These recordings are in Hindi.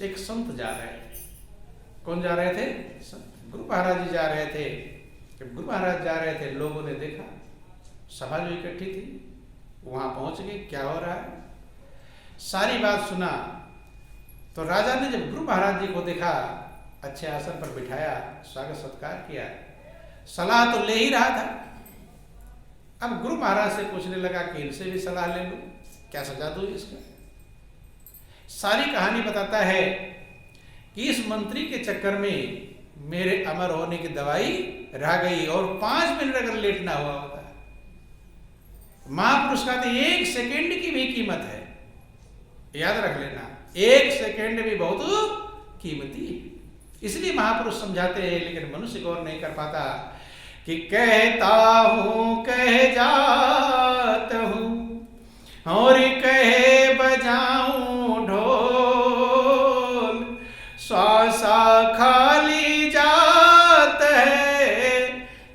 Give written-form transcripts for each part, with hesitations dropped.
एक संत जा रहे थे। कौन जा रहे थे? संत। गुरु महाराज जी जा रहे थे। जब गुरु महाराज जा रहे थे, लोगों ने देखा, सभा जो इकट्ठी थी, वहां पहुंच गए, क्या हो रहा है, सारी बात सुना। तो राजा ने जब गुरु महाराज जी को देखा, अच्छे आसन पर बिठाया, स्वागत सत्कार किया, सलाह तो ले ही रहा था। अब गुरु महाराज से पूछने लगा कि इनसे भी सलाह ले लो, क्या सजा दूं इसका। सारी कहानी बताता है कि इस मंत्री के चक्कर में मेरे अमर होने की दवाई रह गई, और 5 मिनट अगर लेट ना हुआ होता। महापुरुष का तो 1 सेकेंड की भी कीमत है, याद रख लेना, 1 सेकेंड भी बहुत कीमती है। इसलिए महापुरुष समझाते हैं, लेकिन मनुष्य गौर नहीं कर पाता कि कहता हूं कह जात हूं और कहे बजाऊं ढोल, श्वासा खाली जात है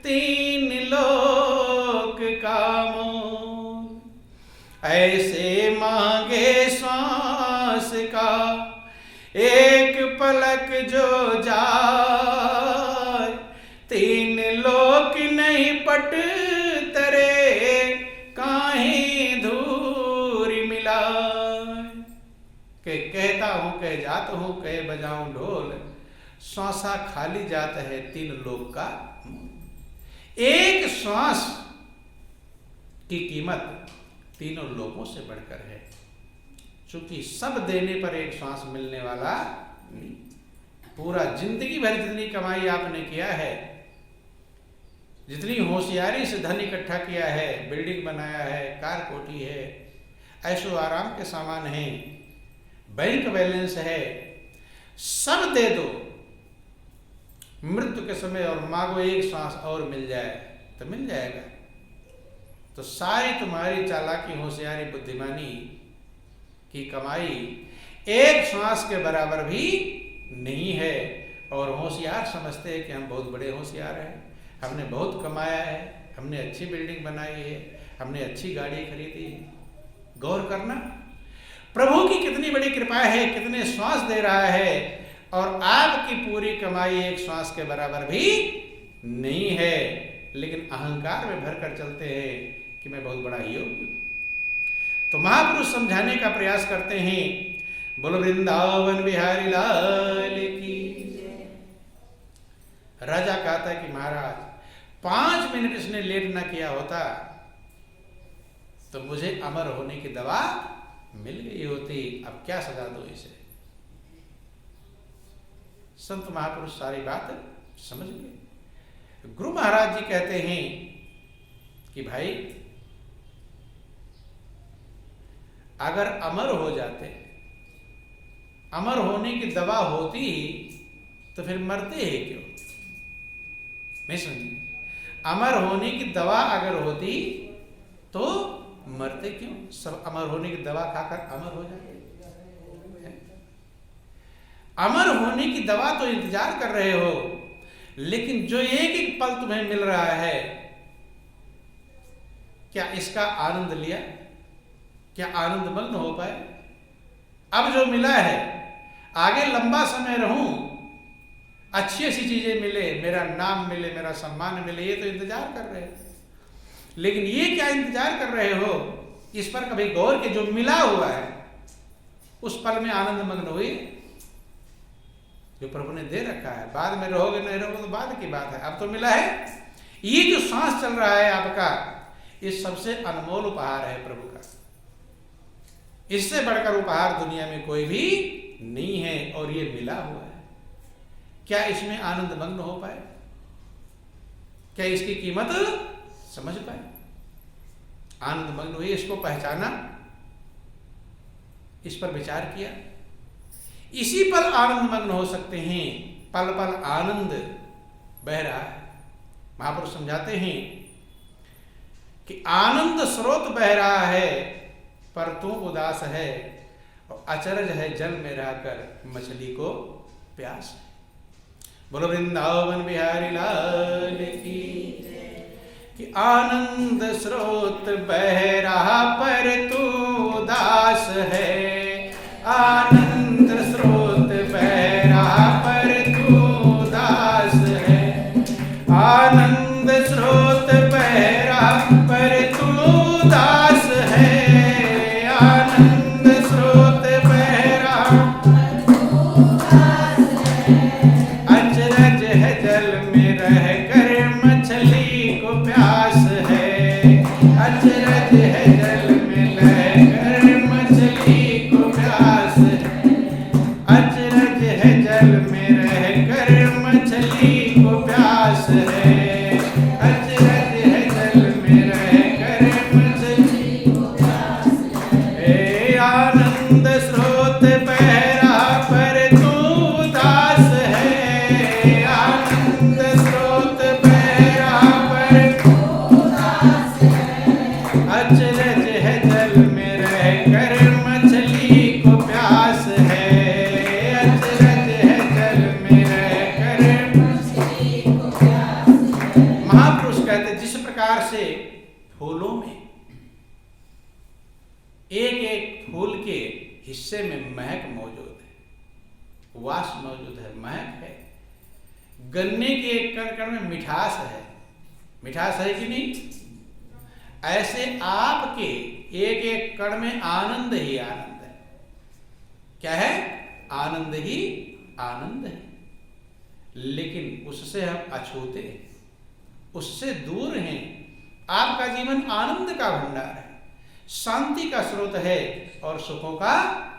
3 लोक का मोल, ऐसे मांगे श्वास का एक पलक जो जाए, 3 लोक नहीं पट तरे काहीं धूर मिलाए। के कहता हूं कह जात हूं कह बजाऊं ढोल, श्वासा खाली जात है 3 लोक का मोल। एक श्वास की कीमत 3 लोकों से बढ़कर है, क्योंकि सब देने पर एक श्वास मिलने वाला नहीं। पूरा जिंदगी भर जितनी कमाई आपने किया है, जितनी होशियारी से धन इकट्ठा किया है, बिल्डिंग बनाया है, कार कोठी है, ऐशो आराम के सामान है, बैंक बैलेंस है, सब दे दो मृत्यु के समय और मांगो एक श्वास और मिल जाए तो मिल जाएगा। तो सारी तुम्हारी चालाकी, होशियारी, बुद्धिमानी की कमाई एक श्वास के बराबर भी नहीं है। और होशियार समझते हैं कि हम बहुत बड़े होशियार हैं, हमने बहुत कमाया है, हमने अच्छी बिल्डिंग बनाई है, हमने अच्छी गाड़ी खरीदी है। गौर करना, प्रभु की कितनी बड़ी कृपा है, कितने श्वास दे रहा है, और आपकी पूरी कमाई एक श्वास के बराबर भी नहीं है। लेकिन अहंकार में भरकर चलते हैं कि मैं बहुत बड़ा योग्य हूं। तो महापुरुष समझाने का प्रयास करते हैं, बोलो वृंदावन बिहारी लाल की। राजा कहता कि महाराज 5 मिनट इसने लेट ना किया होता तो मुझे अमर होने की दवा मिल गई होती, अब क्या सजा दो इसे। संत महापुरुष सारी बात समझ गए। गुरु महाराज जी कहते हैं कि भाई अगर अमर हो जाते, अमर होने की दवा होती तो फिर मरते हैं क्यों? नहीं समझे? अमर होने की दवा अगर होती तो मरते क्यों? सब अमर होने की दवा खाकर अमर हो जाते। अमर होने की दवा तो इंतजार कर रहे हो, लेकिन जो एक एक पल तुम्हें मिल रहा है, क्या इसका आनंद लिया? क्या आनंद मग्न हो पाए? अब जो मिला है, आगे लंबा समय रहूं, अच्छी अच्छी चीजें मिले, मेरा नाम मिले, मेरा सम्मान मिले, ये तो इंतजार कर रहे हो। लेकिन ये क्या इंतजार कर रहे हो, इस पर कभी गौर के जो मिला हुआ है उस पल में आनंद मग्न हुए, जो प्रभु ने दे रखा है। बाद में रहोगे नहीं रहोगे तो बाद की बात है, अब तो मिला है। ये जो सांस चल रहा है आपका, ये सबसे अनमोल उपहार है प्रभु का। इससे बढ़कर उपहार दुनिया में कोई भी नहीं है, और ये मिला हुआ है। क्या इसमें आनंद मग्न हो पाए? क्या इसकी कीमत समझ पाए? आनंद मग्न हुए, इसको पहचाना, इस पर विचार किया। इसी पल आनंद मग्न हो सकते हैं, पल पल आनंद बह रहा है। महापुरुष समझाते हैं कि आनंद स्रोत बह रहा है, पर तू उदास है, और अचरज है जल में रहकर मछली को प्यास है। बोलो वृंदावन बिहारी लाल की। कि आनंद स्रोत बह रहा पर तू उदास है, आनंद स्रोत स्रोत बहरा पर तू उदास है, आनंद स्रोत बहरा पर तू उदास है, अचरज है जल में रह कर मछली को प्यास है, अचरज है जल में रह कर मछली को प्यास है। महापुरुष कहते जिस प्रकार से फूलों में एक एक फूल के हिस्से में महक मौजूद है, वास मौजूद है, महक है, गन्ने के एक कण कण में मिठास है, मिठास है कि नहीं, ऐसे आपके एक एक कण में आनंद ही आनंद है। क्या है? आनंद ही आनंद है। लेकिन उससे हम अछूते हैं, उससे दूर हैं। आपका जीवन आनंद का भंडार है, शांति का स्रोत है और सुखों का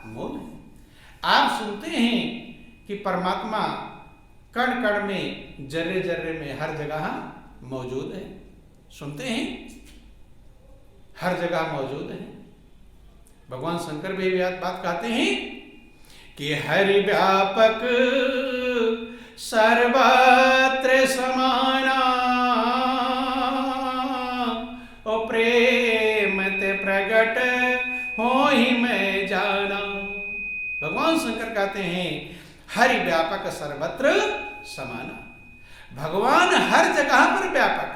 मूल है। आप सुनते हैं कि परमात्मा कण कण में, जर्रे जर्रे में, हर जगह मौजूद है। सुनते हैं, हर जगह मौजूद है। भगवान शंकर भी यह बात कहते हैं कि हरि व्यापक सर्वत्र समाना, ओ प्रेम ते प्रगट हो ही मैं जाना। भगवान शंकर कहते हैं हरि व्यापक सर्वत्र समाना, भगवान हर जगह पर व्यापक,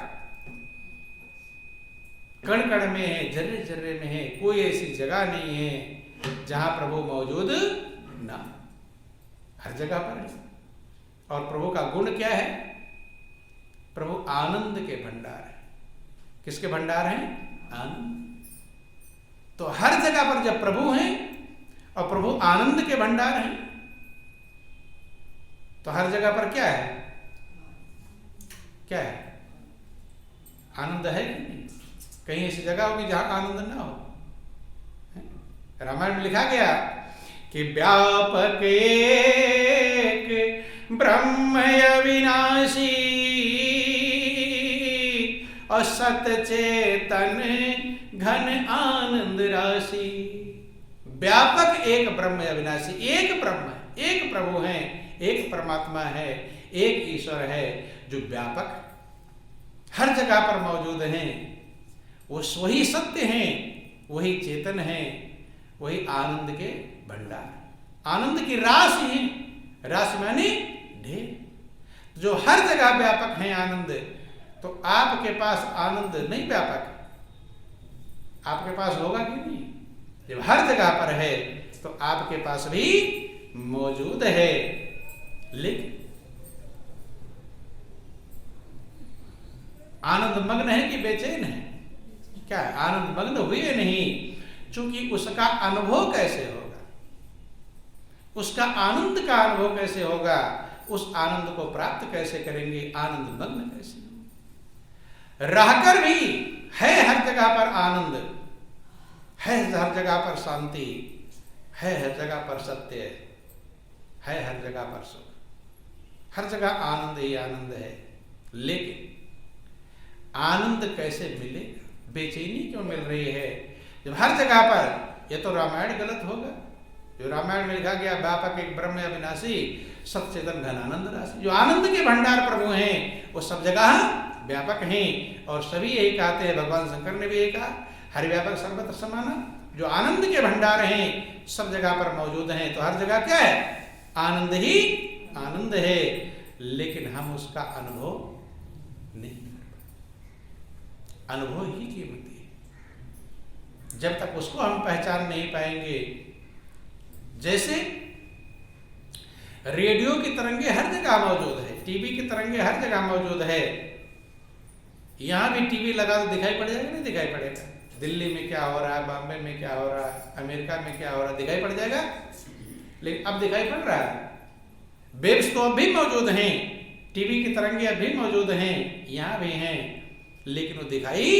कण कण में है, जर्रे जर्रे में है। कोई ऐसी जगह नहीं है जहां प्रभु मौजूद ना, हर जगह पर है। और प्रभु का गुण क्या है? प्रभु आनंद के भंडार है। किसके भंडार हैं? आनंद। तो हर जगह पर जब प्रभु हैं और प्रभु आनंद के भंडार हैं, तो हर जगह पर क्या है? क्या है? आनंद है कि नहीं? कहीं ऐसी जगह होगी जहां आनंद ना हो? रामायण में लिखा गया कि व्यापक एक ब्रह्म अविनाशी और सत चेतन घन आनंद राशि। व्यापक एक ब्रह्म अविनाशी, एक ब्रह्म है, एक प्रभु है, एक परमात्मा है, एक ईश्वर है जो व्यापक हर जगह पर मौजूद हैं। वो वही सत्य हैं, वही चेतन हैं, वही आनंद के भंडार, आनंद की राशि है। राशि माने ढेर। जो हर जगह व्यापक है आनंद, तो आपके पास आनंद नहीं व्यापक, आपके पास होगा कि नहीं? जब हर जगह पर है तो आपके पास भी मौजूद है। लेकिन आनंद मग्न है कि बेचैन है? क्या है? आनंद मग्न हुए नहीं, क्योंकि उसका अनुभव कैसे होगा, उसका आनंद का अनुभव कैसे होगा, उस आनंद को प्राप्त कैसे करेंगे, आनंद मग्न कैसे होगा? रहकर भी है हर जगह पर आनंद, है हर जगह पर शांति, है हर जगह पर सत्य, है हर जगह पर सुख, हर जगह आनंद ही आनंद है। लेकिन आनंद कैसे मिलेगा? बेचैनी क्यों मिल रही है जब हर जगह पर? यह तो रामायण गलत होगा। जो रामायण में लिखा गया व्यापक एक ब्रह्म अविनाशी सच्चेतन घन आनंद राशि, जो आनंद के भंडार प्रभु हैं वो सब जगह व्यापक हैं। और सभी यही कहते हैं, भगवान शंकर ने भी यही कहा, हरि व्यापक सर्वत्र समाना। जो आनंद के भंडार हैं सब जगह पर मौजूद हैं, तो हर जगह क्या है? आनंद ही आनंद है। लेकिन हम उसका अनुभव नहीं, अनुभव ही कीमती है। जब तक उसको हम पहचान नहीं पाएंगे, जैसे रेडियो की तरंगे हर जगह मौजूद है, टीवी की तरंगे हर जगह मौजूद है। यहां भी टीवी लगा तो दिखाई पड़ जाएगा? नहीं दिखाई पड़ेगा। दिल्ली में क्या हो रहा है, बॉम्बे में क्या हो रहा है, अमेरिका में क्या हो रहा है, दिखाई पड़ जाएगा। लेकिन अब दिखाई पड़ रहा है। वेव्स तो अब भी मौजूद हैं, टीवी की तरंगे अब भी मौजूद हैं, यहां भी हैं, लेकिन वो दिखाई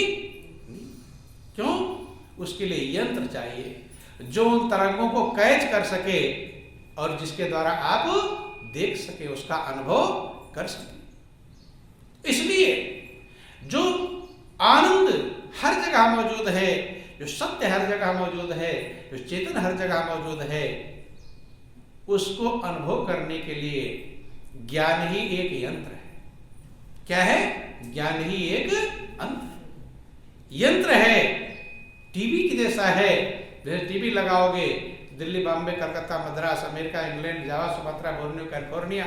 नहीं। क्यों? उसके लिए यंत्र चाहिए जो उन तरंगों को कैच कर सके और जिसके द्वारा आप देख सके, उसका अनुभव कर सके। इसलिए जो आनंद हर जगह मौजूद है, जो सत्य हर जगह मौजूद है, जो चेतन हर जगह मौजूद है, उसको अनुभव करने के लिए ज्ञान ही एक यंत्र है। क्या है? ज्ञान ही एक यंत्र है। टीवी की जैसा है, जैसे टीवी लगाओगे दिल्ली, बॉम्बे, कलकत्ता, मद्रास, अमेरिका, इंग्लैंड, जावा, सुमात्रा, बोर्नियो, कैलिफोर्निया,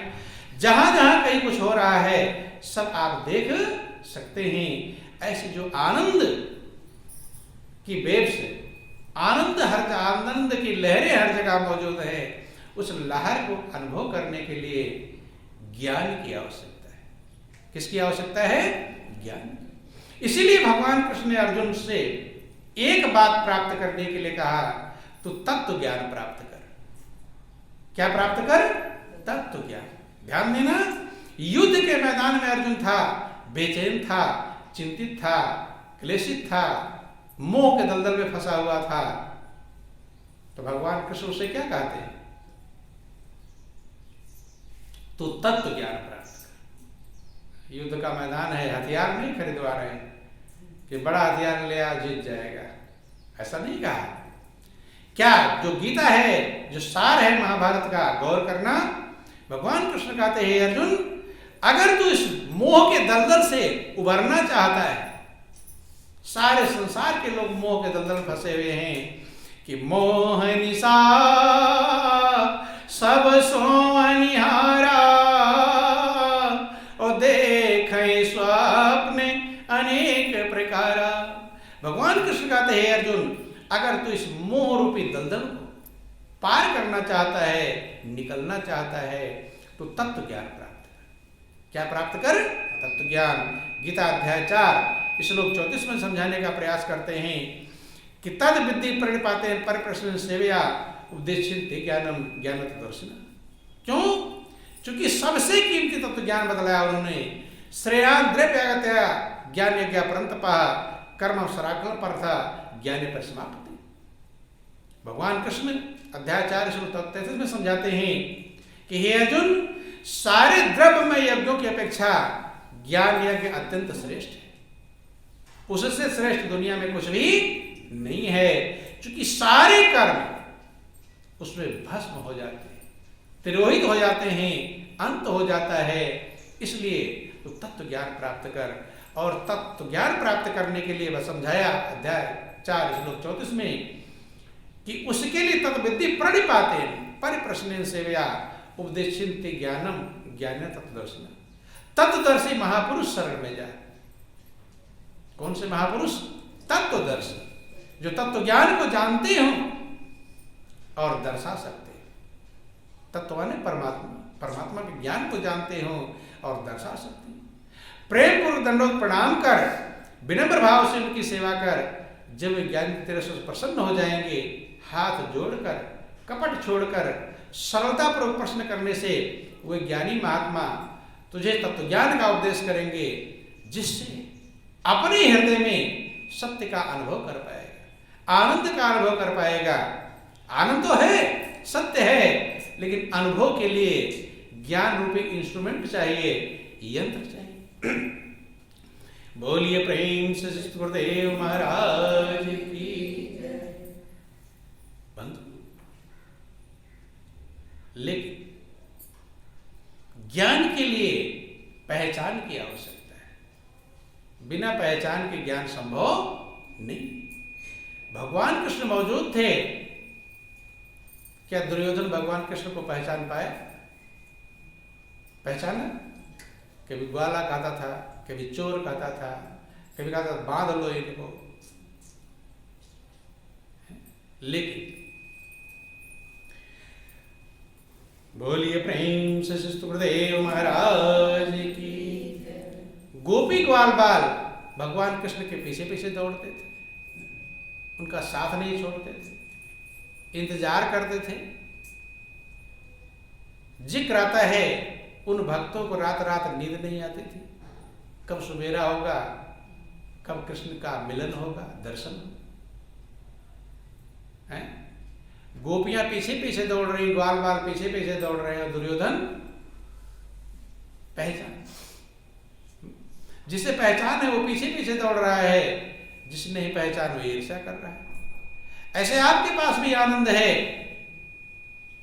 जहां जहां कहीं कुछ हो रहा है सब आप देख सकते हैं। ऐसे जो आनंद की वेव्स, आनंद की लहरें हर जगह मौजूद है, उस लहर को अनुभव करने के लिए ज्ञान की आवश्यकता है। किसकी आवश्यकता है? ज्ञान। इसीलिए भगवान कृष्ण ने अर्जुन से एक बात प्राप्त करने के लिए कहा, तो तत्व ज्ञान प्राप्त कर। क्या प्राप्त कर? तत्व ज्ञान। ध्यान देना, युद्ध के मैदान में अर्जुन था, बेचैन था, चिंतित था, क्लेशित था, मोह के दलदल में फंसा हुआ था। तो भगवान कृष्ण उसे क्या कहते हैं? तो तत्व ज्ञान प्राप्त कर। युद्ध का मैदान है, हथियार नहीं खरीदवा रहे कि बड़ा हथियार ले आ जीत जाएगा, ऐसा नहीं कहा। क्या जो गीता है, जो सार है महाभारत का, गौर करना। भगवान कृष्ण कहते हैं अर्जुन, अगर तू इस मोह के दलदल से उबरना चाहता है, सारे संसार के लोग मोह के दलदल फंसे हुए हैं कि मोह निशा सब सो अनिहारा और देखे स्वप्ने अनेक प्रकारा। भगवान कृष्ण कहते हैं अर्जुन, अगर तू इस मोह रूपी दलदल को पार करना चाहता है, निकलना चाहता है, तो तत्व ज्ञान प्राप्त कर। क्या प्राप्त कर? तत्व ज्ञान। गीता अध्याय 4 श्लोक 34 में समझाने का प्रयास करते हैं कि तद विद्धि प्रणिपाते परिप्रश्न सेवया उपदेशिते ज्ञानम ज्ञानत दर्शन। क्यों? क्योंकि सबसे कीमती तत्व ज्ञान बतलाया उन्होंने। श्रेयान द्रव्यागत्या ज्ञान यज्ञ परंतपा कर्म सराकल पर्थ ज्ञान परिसमाप्ति। भगवान कृष्ण अध्याय 4 श्लोक 33 में समझाते हैं कि हे अर्जुन, सारे द्रव्यमय यज्ञों की अपेक्षा ज्ञान यज्ञ अत्यंत श्रेष्ठ है। उससे श्रेष्ठ दुनिया में कुछ भी नहीं है, क्योंकि सारे कर्म उसमें भस्म हो जाते हैं, तिरोहित हो जाते हैं, अंत हो जाता है। इसलिए तो तत्व ज्ञान प्राप्त कर। और तत्व ज्ञान प्राप्त करने के लिए वह समझाया अध्याय 4 श्लोक 34 में कि उसके लिए तत्विद्धि प्रणिपाते परिप्रश्न सेवया उपदेशिते ज्ञानम ज्ञान तत्वदर्शन। तत्वदर्शी महापुरुष शरण में जाए। कौन से महापुरुष? तत्वदर्शी, जो तत्व ज्ञान को जानते हो और दर्शा सकते हैं। तत्व माने परमात्मा, परमात्मा के ज्ञान को जानते हो और दर्शा सकते हैं। प्रेम पूर्वक दंडोत प्रणाम कर, विनम्र भाव से उनकी सेवा कर। जब ज्ञान तेरे से प्रसन्न हो जाएंगे, हाथ जोड़कर, कपट छोड़कर, सरलता पूर्वक प्रश्न करने से वे ज्ञानी महात्मा तुझे तत्व ज्ञान का उपदेश करेंगे, जिससे अपने हृदय में सत्य का अनुभव कर पाएगा, आनंद का अनुभव कर पाएगा। आनंद तो है, सत्य है, लेकिन अनुभव के लिए ज्ञान रूपी इंस्ट्रूमेंट चाहिए, यंत्र चाहिए। बोलिए प्रेम से गुरुदेव महाराज की जय। बंधु, लेकिन ज्ञान के लिए पहचान की आवश्यकता है। बिना पहचान के ज्ञान संभव नहीं। भगवान कृष्ण मौजूद थे, क्या दुर्योधन भगवान कृष्ण को पहचान पाए? पहचाना? कभी ग्वाला कहता था, कभी चोर कहता था, कभी कहता था बांध लो इनको। लेकिन बोलिए प्रेम से गुरुदेव महाराज की। गोपी ग्वाल बाल भगवान कृष्ण के पीछे पीछे दौड़ते थे, उनका साथ नहीं छोड़ते थे, इंतजार करते थे। जिक्र आता है उन भक्तों को रात रात नींद नहीं आती थी, कब सुबेरा होगा, कब कृष्ण का मिलन होगा, दर्शन है। गोपियां पीछे पीछे दौड़ रही, ग्वाल बाल पीछे पीछे दौड़ रहे हैं, दुर्योधन पहचान, जिसे पहचान है वो पीछे पीछे दौड़ रहा है, जिसे नहीं पहचान वो ईर्ष्या कर रहा है। ऐसे आपके पास भी आनंद है,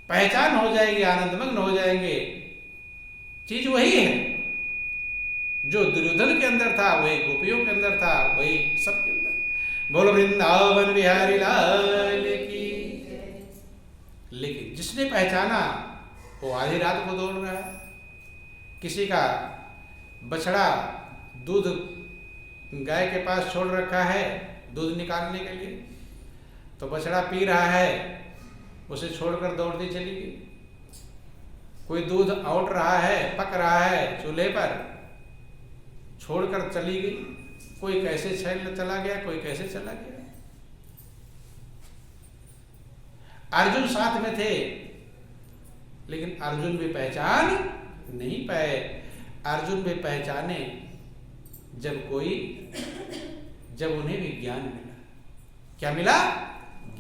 पहचान हो जाएगी, आनंदमग्न हो जाएंगे। चीज वही है जो दुर्योधन के अंदर था, वही गोपियों के अंदर था, वही सबके अंदर। बोलो वृंदावन बिहारी लाल की। लेकिन जिसने पहचाना वो आधी रात को दौड़ रहा है। किसी का बछड़ा दूध गाय के पास छोड़ रखा है दूध निकालने के लिए, तो बछड़ा पी रहा है, उसे छोड़कर दौड़ती चली गई। कोई दूध औट रहा है, पक रहा है चूल्हे पर, छोड़कर चली गई। कोई कैसे चला गया, कोई कैसे चला गया। अर्जुन साथ में थे, लेकिन अर्जुन भी पहचान नहीं पाए। अर्जुन भी पहचाने जब उन्हें भी ज्ञान मिला। क्या मिला?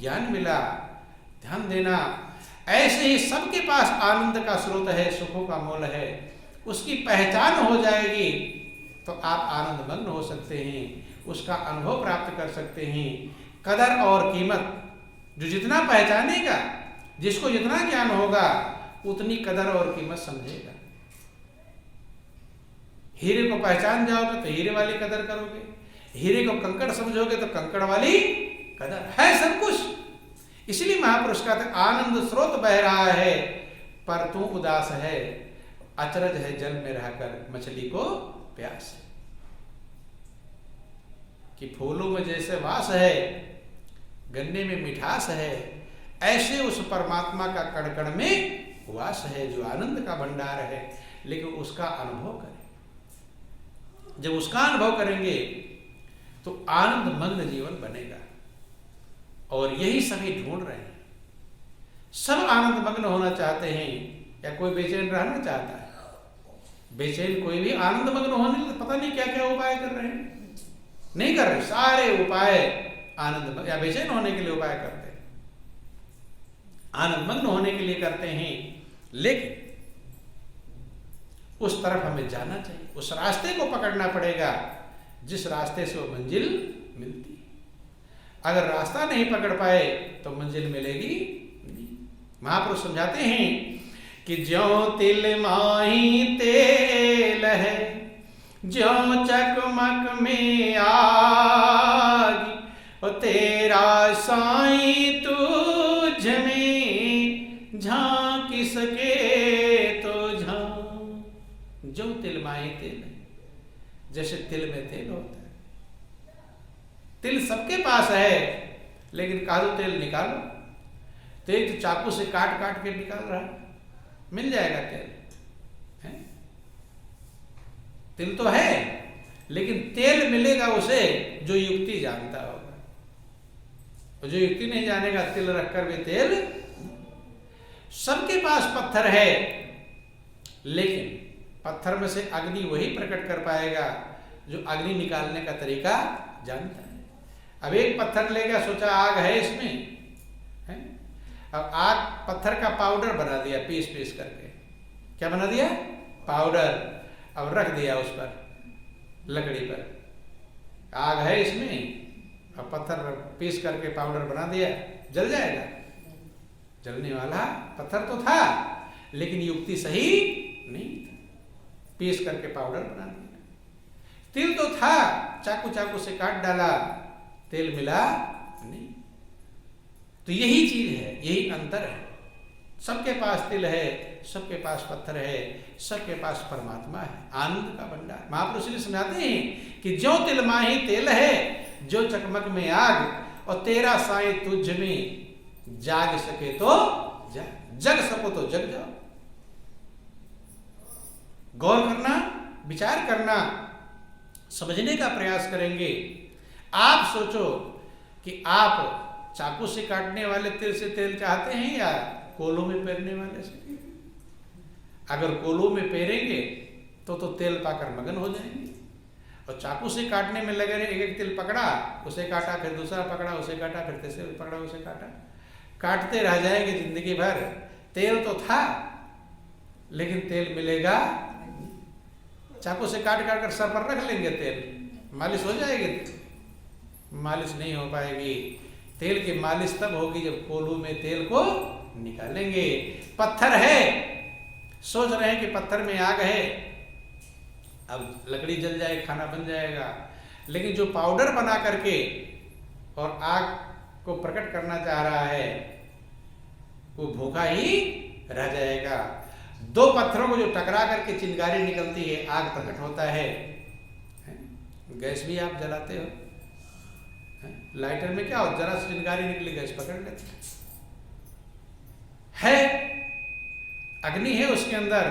ज्ञान मिला। ध्यान देना, ऐसे ही सबके पास आनंद का स्रोत है, सुखों का मूल है। उसकी पहचान हो जाएगी तो आप आनंदमग्न हो सकते हैं, उसका अनुभव प्राप्त कर सकते हैं। कदर और कीमत जो जितना पहचानेगा, जिसको जितना ज्ञान होगा, उतनी कदर और कीमत समझेगा। हीरे को पहचान जाओगे तो हीरे वाली कदर करोगे, हीरे को कंकड़ समझोगे तो कंकड़ वाली कदर है सब कुछ। इसलिए महापुरुष कहते आनंद स्रोत बह रहा है पर तू उदास है, अचरज है जल में रहकर मछली को प्यास है। कि फूलों में जैसे वास है, गन्ने में मिठास है, ऐसे उस परमात्मा का कण-कण में वास है जो आनंद का भंडार है। लेकिन उसका अनुभव करें। जब उसका अनुभव करेंगे तो आनंदमग्न जीवन बनेगा। और यही सभी ढूंढ रहे हैं। सब आनंदमग्न होना चाहते हैं, या कोई बेचैन रहना चाहता है? बेचैन कोई भी आनंदमग्न होने के पता नहीं क्या क्या उपाय कर रहे हैं, नहीं कर रहे। सारे उपाय आनंद या बेचैन होने के लिए उपाय करते हैं, आनंदमग्न होने के लिए करते हैं। लेकिन उस तरफ हमें जाना चाहिए, उस रास्ते को पकड़ना पड़ेगा जिस रास्ते से वो मंजिल मिलती है। अगर रास्ता नहीं पकड़ पाए तो मंजिल मिलेगी नहीं। महापुरुष समझाते हैं कि ज्यों तिल माही तेल है, ज्यों चकमक में आग, और तेरा साईं तुझ में झांक सके तो झांक। ज्यों तिल माही तेल है, जैसे तिल में तेल होता है। तिल सबके पास है, लेकिन कादो तेल निकालो तो एक तो चाकू से काट काट के निकाल रहा है, मिल जाएगा तेल है? तिल तो है, लेकिन तेल मिलेगा उसे जो युक्ति जानता होगा। और जो युक्ति नहीं जानेगा, तिल रखकर भी तेल। सबके पास पत्थर है, लेकिन पत्थर में से अग्नि वही प्रकट कर पाएगा जो अग्नि निकालने का तरीका जानता है। अब एक पत्थर ले गया, सोचा आग है इसमें है? अब आग पत्थर का पाउडर बना दिया, पीस पीस करके। क्या बना दिया? पाउडर। अब रख दिया उस पर, लकड़ी पर। आग है इसमें, अब पत्थर पीस करके पाउडर बना दिया, जल जाएगा? जलने वाला पत्थर तो था, लेकिन युक्ति सही नहीं थी, पीस करके पाउडर बना दिया। तिल तो था, चाकू चाकू से काट डाला, तेल मिला नहीं। तो यही चीज है, यही अंतर है। सबके पास तिल है, सबके पास पत्थर है, सबके पास परमात्मा है, आनंद का भंडार। महापुरुष जी सुनाते हैं कि जो तिल माही तेल है, जो चकमक में आग, और तेरा साईं तुझ में जाग सके तो जग सको तो जग जाओ। गौर करना, विचार करना, समझने का प्रयास करेंगे। आप सोचो कि आप चाकू से काटने वाले तिल से तेल चाहते हैं या कोलों में पेरने वाले से? अगर कोलों में पेरेंगे तो तेल पाकर मगन हो जाएंगे। और चाकू से काटने में लगे रहे, एक एक तिल पकड़ा, उसे काटा, फिर दूसरा पकड़ा, उसे काटा, फिर तीसरे पकड़ा, उसे काटा, काटते रह जाएंगे जिंदगी भर। तेल तो था, लेकिन तेल मिलेगा। चाकू से काट काट कर सर पर रख लेंगे, तेल मालिश हो जाएगी? मालिश नहीं हो पाएगी। तेल की मालिश तब होगी जब कोल्हू में तेल को निकालेंगे। पत्थर है, सोच रहे हैं कि पत्थर में आग है, अब लकड़ी जल जाए, खाना बन जाएगा, लेकिन जो पाउडर बना करके और आग को प्रकट करना चाह रहा है वो भूखा ही रह जाएगा। दो पत्थरों को जो टकरा करके चिंगारी निकलती है, आग प्रकट होता है। गैस भी आप जलाते हो, लाइटर में क्या हो, जरा से चिंगारी निकली, गैस पकड़ लेते है, अग्नि है उसके अंदर।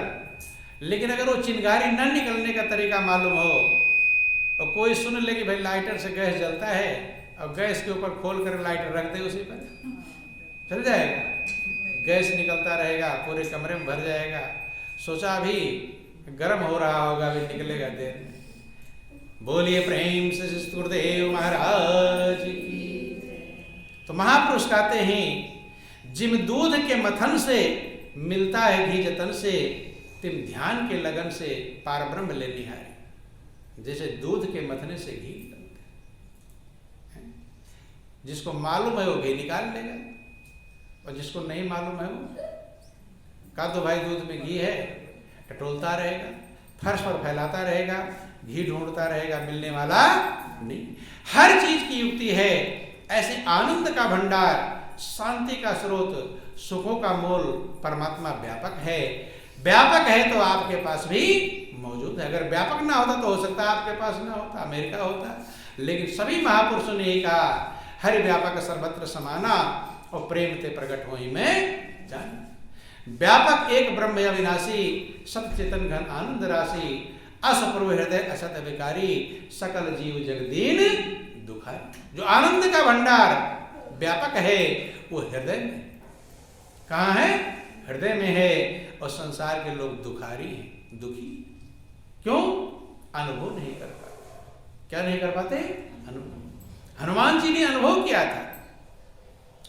लेकिन अगर वो चिंगारी न निकलने का तरीका मालूम हो और कोई सुन ले कि भाई लाइटर से गैस जलता है, और गैस के ऊपर खोल कर लाइटर रख दे, उसी पर चल जाएगा, गैस निकलता रहेगा, पूरे कमरे में भर जाएगा। सोचा अभी गर्म हो रहा होगा, अभी निकलेगा देर में। बोलिए प्रेम से गुरुदेव महाराज की। तो महापुरुष कहते हैं, जिम दूध के मथन से मिलता है घी जतन से, तिम ध्यान के लगन से पार ब्रह्म ले निहारे। जैसे दूध के मथने से घी निकलता है, जिसको मालूम है वो घी निकाल लेगा, और जिसको नहीं मालूम है वो कहा तो भाई दूध में घी है, टटोलता रहेगा, फर्श पर फैलाता रहेगा, घी ढूंढता रहेगा, मिलने वाला नहीं। हर चीज की युक्ति है। ऐसे आनंद का भंडार, शांति का स्रोत, सुखों का मूल परमात्मा व्यापक है। व्यापक है तो आपके पास भी मौजूद है। अगर व्यापक ना होता तो हो सकता है आपके पास ना होता, अमेरिका होता। लेकिन सभी महापुरुषों ने यही कहा, हरि व्यापक सर्वत्र समाना और प्रेम ते प्रकट होई में जान। व्यापक एक ब्रह्म अविनाशी, सत चेतन घन आनंद राशि, असपूर्व हृदय असत विकारी, सकल जीव जगदीन दुखारी। जो आनंद का भंडार व्यापक है वो हृदय में, कहाँ है? हृदय में है। और संसार के लोग दुखारी हैं, दुखी। क्यों? अनुभव नहीं कर पाते। क्या नहीं कर पाते? अनुभव। हनुमान जी ने अनुभव किया था।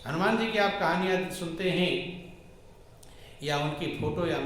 हनुमान जी की आप कहानियां सुनते हैं या उनकी फोटो या